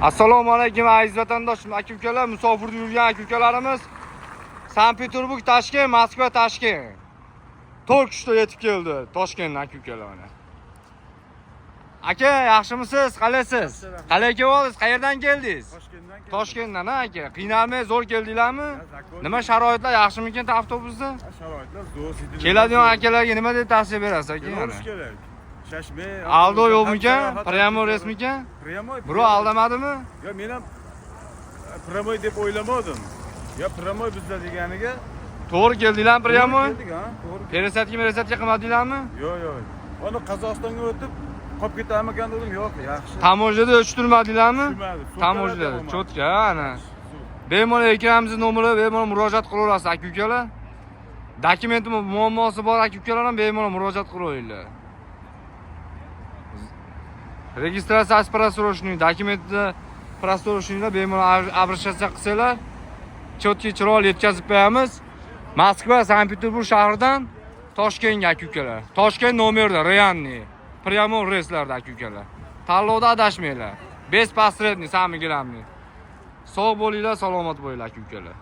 Assalomu alaykum aziz vatandoshim, aka-ukalar, musofirda yurgan aka-ukalarimiz. Sankt-Peterburg, Toshkent, Moskva, Toshkent. To'rtta yetib keldi Toshkentdan aka-ukalarni. Aka, yaxshimisiz? Qalaysiz? Qalay kelyapsiz? Qayerdan keldingiz? Toshkentdan keldim. Toshkentdan aka. Qiynalmay zo'r keldinglarmi? Nima sharoitlar yaxshimikan avtobusda? Sharoitlar zo'r. Keladigan akalarga nima deb tavsiya berasiz aka? Yo'lish kerak. Shashmay. Aldo yo'qmikan? Pramo resmikan? Pramo. Biro aldamadimi? Yo, men ham pramo deb o'ylamadim. Yo, pramo bizda deganiga To'g'ri keldinglar pramo? keldik, ha? To'g'ri. Peresatga qilmadinglarmi? Yo'q, yo'q. Uni Qozog'istonga o'tib qolib ketarmikan dedim. Yo'q, yaxshi. Tamojada o'chtirmadinglarmi? Tushmadi. Tamojada, cho'tka ana. Bemalol ekramizni nomeri bemalol murojaat qilaverasiz aka-ukalar. Dokument muammosi bor aka-ukalar ham bemalol murojaat qilaveringlar. Registratsiya asprasroshning dokumentni prostoroshingizni bemalol обращаться qilsanglar, cho'tki chiroyli yetkazib qo'yamiz. Moskva, Sankt-Peterburg shahridan Toshkentga aka-ukalar. Toshkent nomerda Ryanniy. Pramo reyslarda aka-ukalar. Tanlovda adashmanglar. Без посредник, sami gilamni. Sog' bo'linglar, salomat bo'linglar aka-ukalar.